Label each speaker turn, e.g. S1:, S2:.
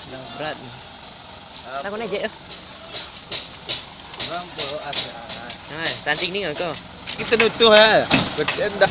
S1: Dah berat ni. Tak kau nak je.
S2: Orang puluh asal.
S1: Ha, santing ni kau.
S2: Kita nutuh ha. Betul dah.